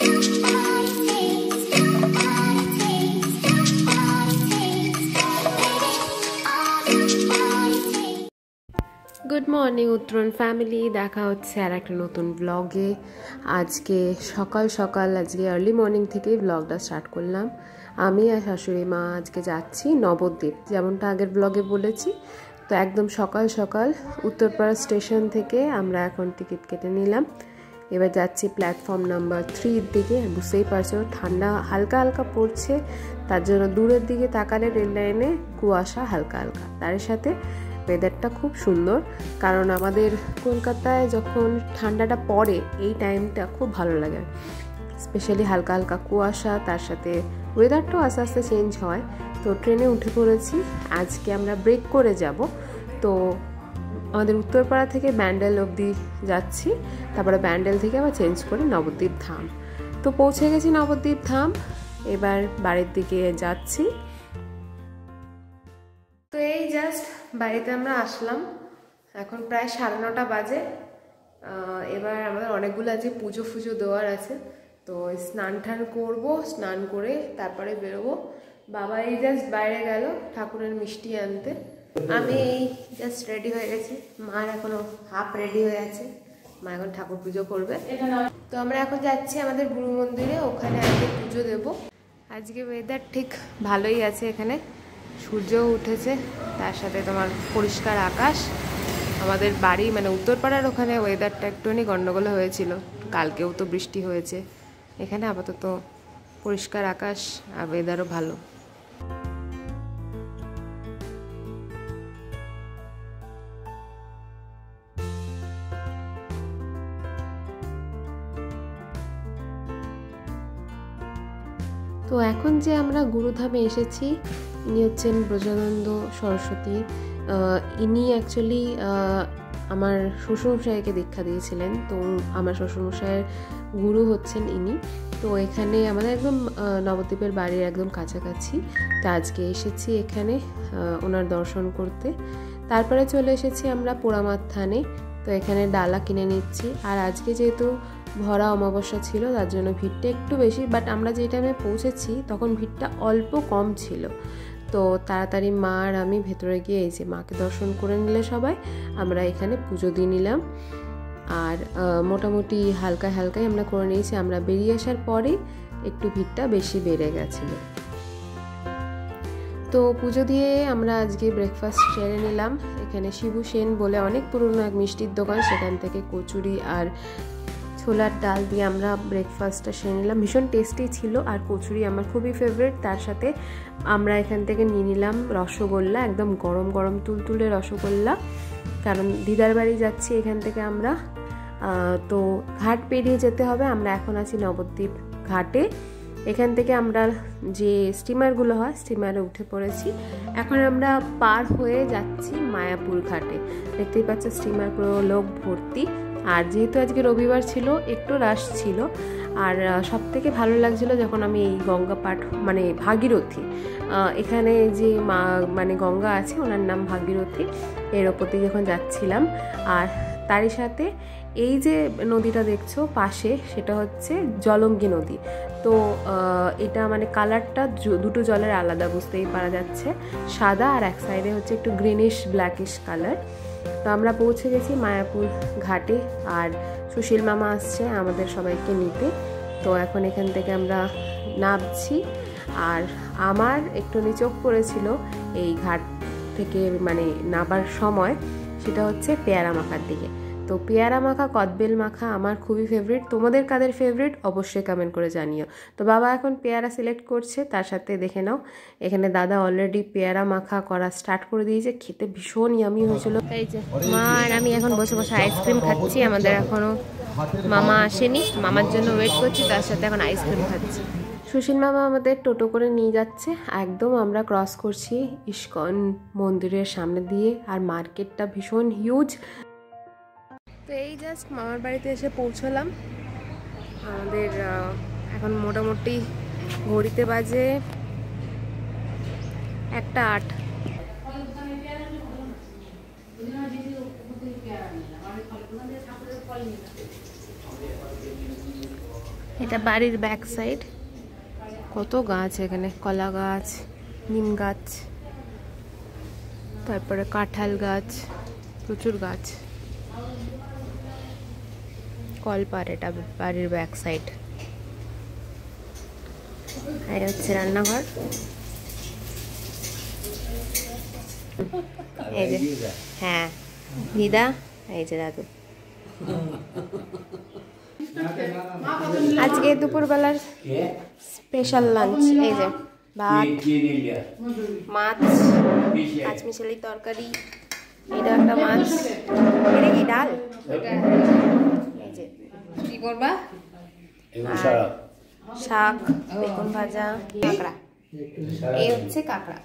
Good morning উত্তরণ family, দেখা হচ্ছে আর একটা নতুন ব্লগে। আজকে সকাল সকাল আজকে আর্লি মর্নিং থেকেই ব্লগটা স্টার্ট করলাম। আমি আর শাশুড়ি মা আজকে যাচ্ছি নবদ্বীপ, যেমনটা আগের ব্লগে বলেছি। তো একদম সকাল সকাল উত্তরপাড়া স্টেশন থেকে আমরা এখন টিকিট কেটে নিলাম। এবার যাচ্ছি প্ল্যাটফর্ম নাম্বার 3-র দিকে। বুঝতেই পারছো ঠান্ডা হালকা হালকা পড়ছে, তার জন্য দূরের দিকে তাকালে রেল লাইনে কুয়াশা হালকা হালকা, তার সাথে ওয়েদারটা খুব সুন্দর। কারণ আমাদের কলকাতায় যখন ঠান্ডাটা পড়ে এই টাইমটা খুব ভালো লাগে, স্পেশালি হালকা হালকা কুয়াশা, তার সাথে ওয়েদারটাও আস্তে আস্তে চেঞ্জ হয়। তো ট্রেনে উঠে পড়েছি। আজকে আমরা ব্রেক করে যাব। তো আমাদের উত্তরপাড়া থেকে ব্যান্ডেল অবধি যাচ্ছি, তারপরে ব্যান্ডেল থেকে আবার চেঞ্জ করে নবদ্বীপ ধাম। তো পৌঁছে গেছি নবদ্বীপ ধাম, এবার বাড়ির দিকে যাচ্ছি। তো এই জাস্ট বাড়িতে আমরা আসলাম, এখন প্রায় 9:30 বাজে। এবার আমাদের অনেকগুলো আজকে পুজো ফুজো দেওয়ার আছে, তো স্নান টান করবো, স্নান করে তারপরে বেরোবো। বাবা এই জাস্ট বাইরে গেল ঠাকুরের মিষ্টি আনতে। আমি এই জাস্ট রেডি হয়ে গেছি, মার এখনো হাফ রেডি হয়ে আছে, মা এখন ঠাকুর পুজো করবে। তো আমরা এখন যাচ্ছি আমাদের গুরু মন্দিরে, ওখানে আজকে পুজো দেব। আজকে ওয়েদার ঠিক ভালোই আছে, এখানে সূর্যও উঠেছে, তার সাথে তোমার পরিষ্কার আকাশ। আমাদের বাড়ি মানে উত্তরপাড়ার ওখানে ওয়েদারটা একটুখানি গন্ডগোল হয়েছিল, কালকেও তো বৃষ্টি হয়েছে। এখানে আপাতত পরিষ্কার আকাশ আর ওয়েদারও ভালো। তো এখন যে আমরা গুরুধামে এসেছি, ইনি হচ্ছেন ব্রজানন্দ সরস্বতী। ইনি অ্যাকচুয়ালি আমার শ্বশুরমশাইকে দীক্ষা দিয়েছিলেন, তো আমার শ্বশুরমশাইয়ের গুরু হচ্ছেন ইনি। তো এখানে আমাদের একদম নবদ্বীপের বাড়ির একদম কাছাকাছি। তো আজকে এসেছি এখানে ওনার দর্শন করতে। তারপরে চলে এসেছি আমরা পোড়ামার থানে, তো এখানে ডালা কিনে নিচ্ছি। আর আজকে যেহেতু ভরা অমাবস্যা ছিল, তার জন্য ভিড়টা একটু বেশি, বাট আমরা যে টাইমে পৌঁছেছি তখন ভিড়টা অল্প কম ছিল। তো তাড়াতাড়ি মা আর আমি ভেতরে গিয়ে এই যে মাকে দর্শন করে নিলে সবাই, আমরা এখানে পুজো দিয়ে নিলাম। আর মোটামুটি হালকা হালকাই আমরা করে নিয়েছি। আমরা বেরিয়ে আসার পরে একটু ভিড়টা বেশি বেড়ে গেছিলো। তো পুজো দিয়ে আমরা আজকে ব্রেকফাস্ট সেরে নিলাম। এখানে শিবু সেন বলে অনেক পুরনো এক মিষ্টির দোকান, সেখান থেকে কচুরি আর ছোলার ডাল দিয়ে আমরা ব্রেকফাস্টটা সেরে নিলাম। ভীষণ টেস্টি ছিল, আর কচুরি আমার খুবই ফেভারিট। তার সাথে আমরা এখান থেকে নিয়ে নিলাম রসগোল্লা, একদম গরম গরম তুলতুলে রসগোল্লা, কারণ দিদার বাড়ি যাচ্ছি এখান থেকে আমরা। তো ঘাট পেরিয়ে যেতে হবে, আমরা এখন আছি নবদ্বীপ ঘাটে। এখান থেকে আমরা যে স্টিমারগুলো হয় স্টিমারে উঠে পড়েছি। এখন আমরা পার হয়ে যাচ্ছি মায়াপুর ঘাটে। দেখতেই পাচ্ছ স্টিমার পুরো লোক ভর্তি। আর যেহেতু আজকে রবিবার ছিল, একটু রাশ ছিল। আর সব থেকে ভালো লাগছিলো যখন আমি এই গঙ্গা পাঠ মানে ভাগীরথী, এখানে যে মা মানে গঙ্গা আছে ওনার নাম ভাগীরথী, এর ওপর দিয়ে যখন যাচ্ছিলাম। আর তারই সাথে এই যে নদীটা দেখছো পাশে, সেটা হচ্ছে জলঙ্গি নদী। তো এটা মানে কালারটা দুটো জলের আলাদা, বুঝতেই পারা যাচ্ছে, সাদা আর এক সাইডে হচ্ছে একটু গ্রিনিশ ব্ল্যাকিশ কালার। তো আমরা পৌঁছে গেছি মায়াপুর ঘাটে, আর সুশীল মামা আসছে আমাদের সবাইকে নিতে। তো এখন এখান থেকে আমরা নামছি। আর আমার একটুখানি চোখ পড়েছিল এই ঘাট থেকে মানে নামার সময়, সেটা হচ্ছে পেয়ারা মাখার দিকে। তো পেয়ারা মাখা কদবেল মাখা আমার খুবই ফেভারিট। তোমাদের কাদের ফেভারিট অবশ্যই কমেন্ট করে জানিও। তো বাবা এখন পেয়ারা সিলেক্ট করছে, তার সাথে দেখে নাও এখানে দাদা অলরেডি পেয়ারা মাখা করা স্টার্ট করে দিয়েছে। খেতে ভীষণ ইয়ামি হয়েছিল। এই যে মা আর আমি এখন বসে বসে আইসক্রিম খাচ্ছি। আমাদের এখনো মামা আসেনি, মামার জন্য ওয়েট করছি, তার সাথে এখন আইসক্রিম খাচ্ছি। সুশীল মামা আমাদের টোটো করে নিয়ে যাচ্ছে। একদম আমরা ক্রস করছি ইস্কন মন্দিরের সামনে দিয়ে, আর মার্কেটটা ভীষণ হিউজ। তো এই জাস্ট মামার বাড়িতে এসে পৌঁছলাম। আমাদের এখন মোটামুটি ঘড়িতে বাজে 1:08। এটা বাড়ির ব্যাক সাইড। কত গাছ এখানে, কলা গাছ, নিম গাছ, তারপরে কাঁঠাল গাছ, প্রচুর গাছ। কলপার, এটা বাড়ির ব্যাক সাইড। এই হচ্ছে রান্নাঘর। এই যে হ্যাঁ দিদা, এই যে দাদু। আজকে দুপুরবেলার স্পেশাল লাঞ্চ, এই যে ভাত, মাছ, কাঁচমিশালি তরকারি, এটা একটা মাছ, এটা কি ডাল, এই যে কি করবা, শাক, বেগুন ভাজা, কাঁকড়া, এই হচ্ছে কাঁকড়া।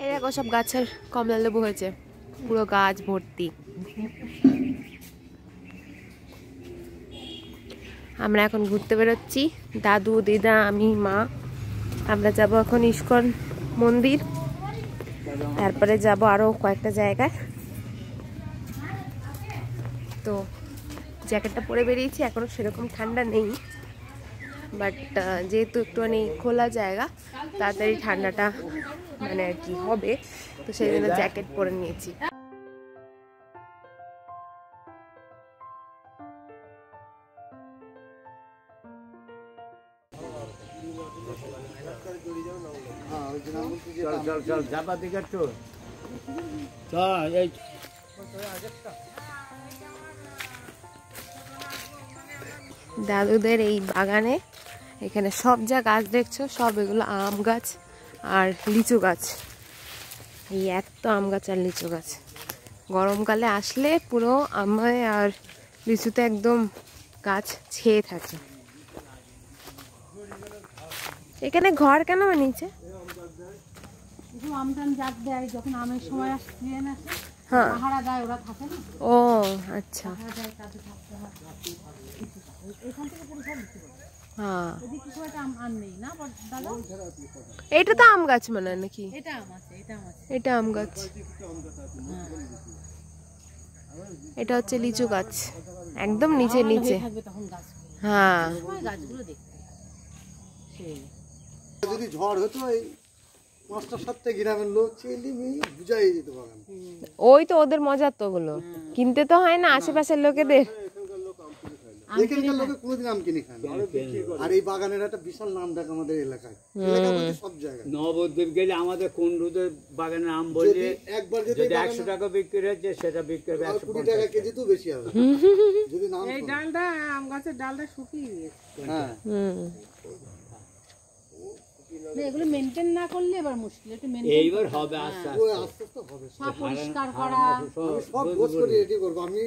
এই দেখো সব গাছের কমলা লেবু হয়েছে, পুরো গাছ ভর্তি। আমরা এখন ঘুরতে বেরোচ্ছি, দাদু, দিদা, আমি, মা। আমরা যাব এখন ইস্কন মন্দির, তারপরে যাব আরো কয়েকটা জায়গায়। তো জ্যাকেটটা পরে বেরিয়েছি, এখনো সেরকম ঠান্ডা নেই, বাট যেহেতু একটুখানি খোলা জায়গা, তাড়াতাড়ি ঠান্ডাটা মানে আর কি হবে, তো সেই জন্য জ্যাকেট পরে নিয়েছি। দাদুদের এই বাগানে এখানে সব যা গাছ দেখছো সব এগুলো আম গাছ আর লিচু গাছ। এই এত আম গাছ আর লিচু গাছ, গরমকালে আসলে পুরো আমে আর লিচুতে একদম গাছ ছেয়ে থাকে। এখানে ঘর কেন বানিয়েছে? ও আচ্ছা, হ্যাঁ এটা তো আম গাছ মনে হয় নাকি? এটা আম গাছ, এটা হচ্ছে লিচু গাছ, একদম নিচে নিচে। হ্যাঁ যদি ঝড় হতো এই 5টা 7টা গ্রামের লোক বুঝাই যেত বাগান। ওই তো ওদের মজা, তো ওগুলো কিনতে তো হয় না আশেপাশের লোকেদের। এখানকার লোকে কোনোদিন আম কিনে খায় না। আর এই বাগানের একটা বিশাল নাম ডাক আমাদের এলাকায়, সব জায়গায়। নবদ্বীপ গেলে আমাদের কুন্ডুদের বাগানের আম বললে একবার যদি 100 টাকা বিক্রি হচ্ছে, সেটা বিক্রি হবে 120 টাকা কেজি, তো বেশি হবে যদি নাম। এই ডালটা আম গাছের ডালটা শুকিয়ে গেছে। হ্যাঁ এগুলো মেইনটেইন না করলে এবার মুশকিল। এটা মেইনটেইন এইবার হবে, আস্তে আস্তে হবে। সব পরিষ্কার করা, সব গোছ করে রেডি করব। আমি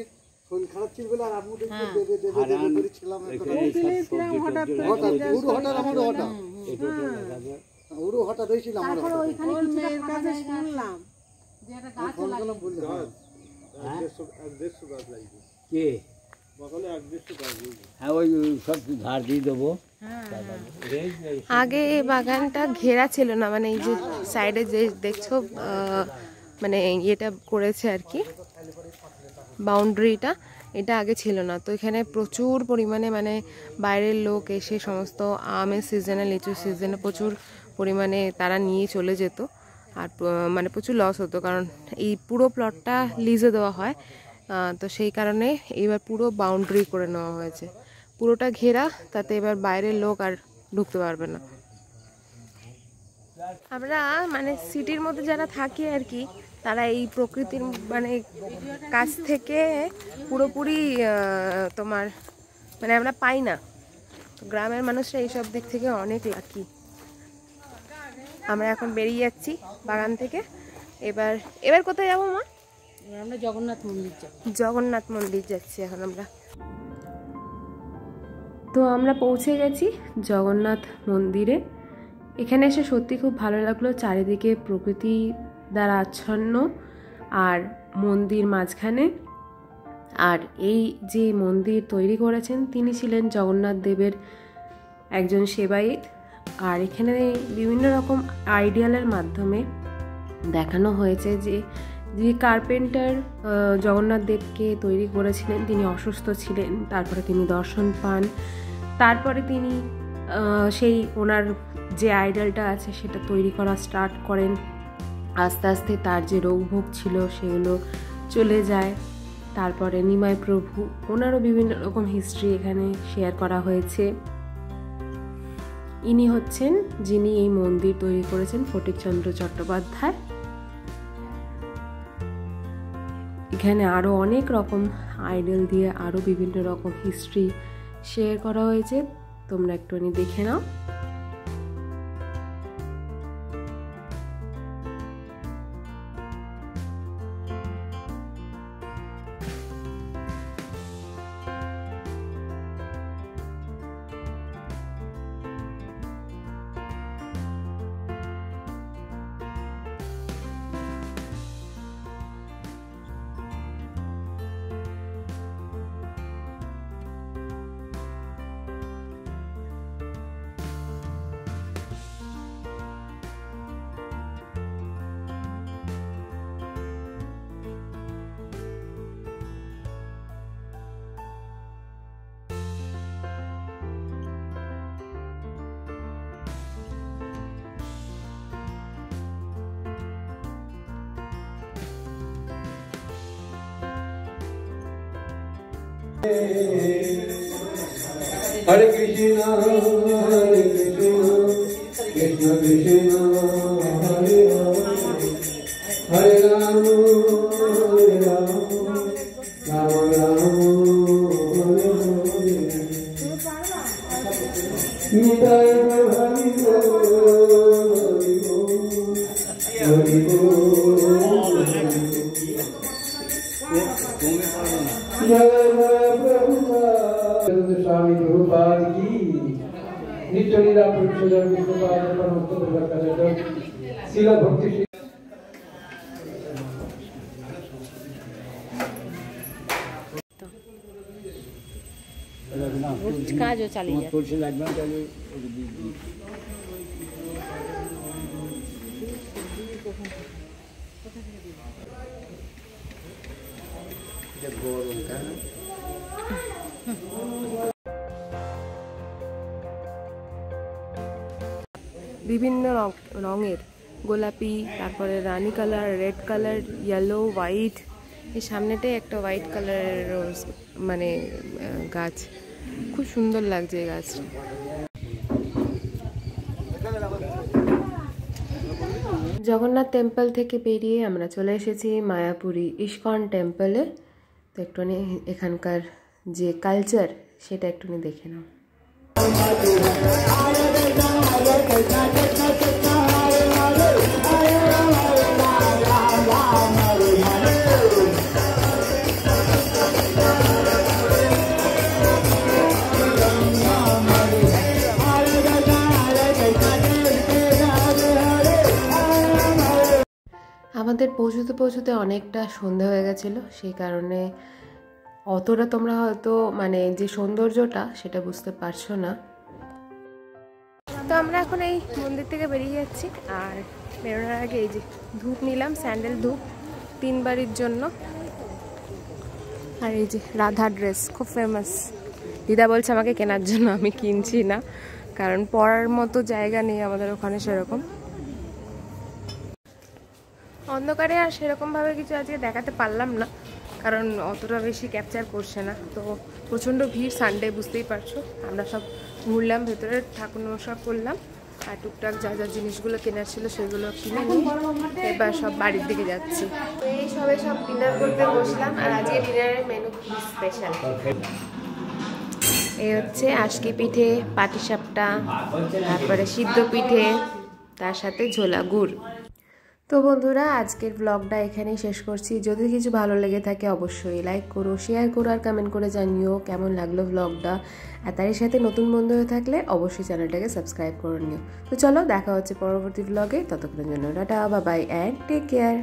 শরীর খারাপ ছিল বলে আর আপনি দেবে করেছিলাম। হঠাৎ হঠাৎ হয়েছিল আমার। তারপর ওইখানে মেয়ের কাছে শুনলাম যে একটা গাছ লাগালাম, বললে কে হ্যাঁ ওই সব ধার দিয়ে দেবো। আগে এই বাগানটা ঘেরা ছিল না, মানে এই যে সাইডে যে দেখছো মানে ইয়েটা করেছে আর কি, বাউন্ডারিটা, এটা আগে ছিল না। তো এখানে প্রচুর পরিমাণে মানে বাইরের লোক এসে সমস্ত আমের সিজনে, লিচু সিজনে প্রচুর পরিমাণে তারা নিয়ে চলে যেত। আর মানে প্রচুর লস হতো, কারণ এই পুরো প্লটটা লিজে দেওয়া হয়, তো সেই কারণে এইবার পুরো বাউন্ডারি করে নেওয়া হয়েছে, পুরোটা ঘেরা, তাতে এবার বাইরের লোক আর ঢুকতে পারবে না। আমরা মানে সিটির মধ্যে যারা থাকি আর কি, তারা এই প্রকৃতির মানে কাছ থেকে পুরোপুরি তোমার মানে আমরা পাই না। গ্রামের মানুষরা এইসব দিক থেকে অনেক লাকি। আমরা এখন বেরিয়ে যাচ্ছি বাগান থেকে। এবার কোথায় যাবো মা? আমরা জগন্নাথ মন্দির যাব। জগন্নাথ মন্দির যাচ্ছি এখন আমরা। তো আমরা পৌঁছে গেছি জগন্নাথ মন্দিরে। এখানে এসে সত্যি খুব ভালো লাগলো, চারিদিকে প্রকৃতি দ্বারা আচ্ছন্ন আর মন্দির মাঝখানে। আর এই যে মন্দির তৈরি করেছেন তিনি ছিলেন জগন্নাথ দেবের একজন সেবায়েত। আর এখানে বিভিন্ন রকম আইডিয়ালের মাধ্যমে দেখানো হয়েছে যে যে কার্পেন্টার জগন্নাথ দেবকে তৈরি করেছিলেন তিনি অসুস্থ ছিলেন, তারপরে তিনি দর্শন পান, তারপরে তিনি সেই ওনার যে আইডলটা আছে সেটা তৈরি করা স্টার্ট করেন। আস্তে আস্তে তার যে রোগভোগ ছিল সেগুলো চলে যায়। তারপরে নিমাই প্রভু, ওনারও বিভিন্ন রকম হিস্ট্রি এখানে শেয়ার করা হয়েছে। ইনি হচ্ছেন যিনি এই মন্দির তৈরি করেছেন, ফটিকচন্দ্র চট্টোপাধ্যায়। এখানে আরও অনেক রকম আইডল দিয়ে আরও বিভিন্ন রকম হিস্ট্রি শেয়ার করা হয়েছে, তোমরা একটুখানি দেখে নাও। Hare Krishna, Hare Krishna, Krishna Krishna, Hare Rama, Hare Rama, Hare Rama, Rama Rama, Hare Hare. Nitai Hari Bol, Hari Bol, स्वामी गुरुपाद की नित्य लीला परिषद विष्णुपाद शिला भक्ति কাজও চালিয়ে যায়। তুলসী লাগবে তাহলে বিভিন্ন রঙের গোলাপি, তারপরে রানী colour, red colour, yellow, white. এই সামনেটাই একটা হোয়াইট কালারের রোজ মানে গাছ, খুব সুন্দর লাগছে এই গাছটা। জগন্নাথ টেম্পল থেকে বেরিয়ে আমরা চলে এসেছি মায়াপুরী ইস্কন টেম্পলে। তো একটুখানি এখানকার যে কালচার সেটা একটুখানি দেখে নাও। আমাদের পৌঁছতে পৌঁছতে অনেকটা সন্ধে হয়ে গেছিলো, সেই কারণে অতটা তোমরা হয়তো মানে যে সৌন্দর্যটা সেটা বুঝতে পারছো না। তো আমরা এখন এই মন্দির থেকে বেরিয়ে যাচ্ছি, আর বেরোনোর আগে এই যে ধূপ নিলাম, স্যান্ডেল ধূপ 3 বাড়ির জন্য। আর এই যে রাধা ড্রেস খুব ফেমাস, দিদা বলছে আমাকে কেনার জন্য, আমি কিনছি না কারণ পরার মতো জায়গা নেই আমাদের ওখানে সেরকম। অন্ধকারে আর সেরকমভাবে কিছু আজকে দেখাতে পারলাম না, কারণ অতটা বেশি ক্যাপচার করছে না। তো প্রচণ্ড ভিড়, সানডে বুঝতেই পারছো। আমরা সব ঘুরলাম, ভেতরে ঠাকুর নমস্কার করলাম, আর টুকটাক যা যা জিনিসগুলো কেনার ছিল সেগুলো কিনে নিয়ে এবার সব বাড়ির দিকে যাচ্ছি। তো এই সব ডিনার করতে বসলাম, আর আজকে ডিনারের মেনু খুব স্পেশাল। এই হচ্ছে আশকি পিঠে, পাটিসাপটা, তারপরে সিদ্ধ পিঠে, তার সাথে ঝোলা গুড়। তো বন্ধুরা, আজকের ব্লগটা এখানেই শেষ করছি। যদি কিছু ভালো লেগে থাকে অবশ্যই লাইক করো, শেয়ার করো, আর কমেন্ট করে জানিও কেমন লাগলো ব্লগটা। আর তার সাথে নতুন বন্ধু হয়ে থাকলে অবশ্যই চ্যানেলটাকে সাবস্ক্রাইব করে নিও। তো চলো, দেখা হচ্ছে পরবর্তী ব্লগে। ততক্ষণের জন্য tata, bye bye and take care.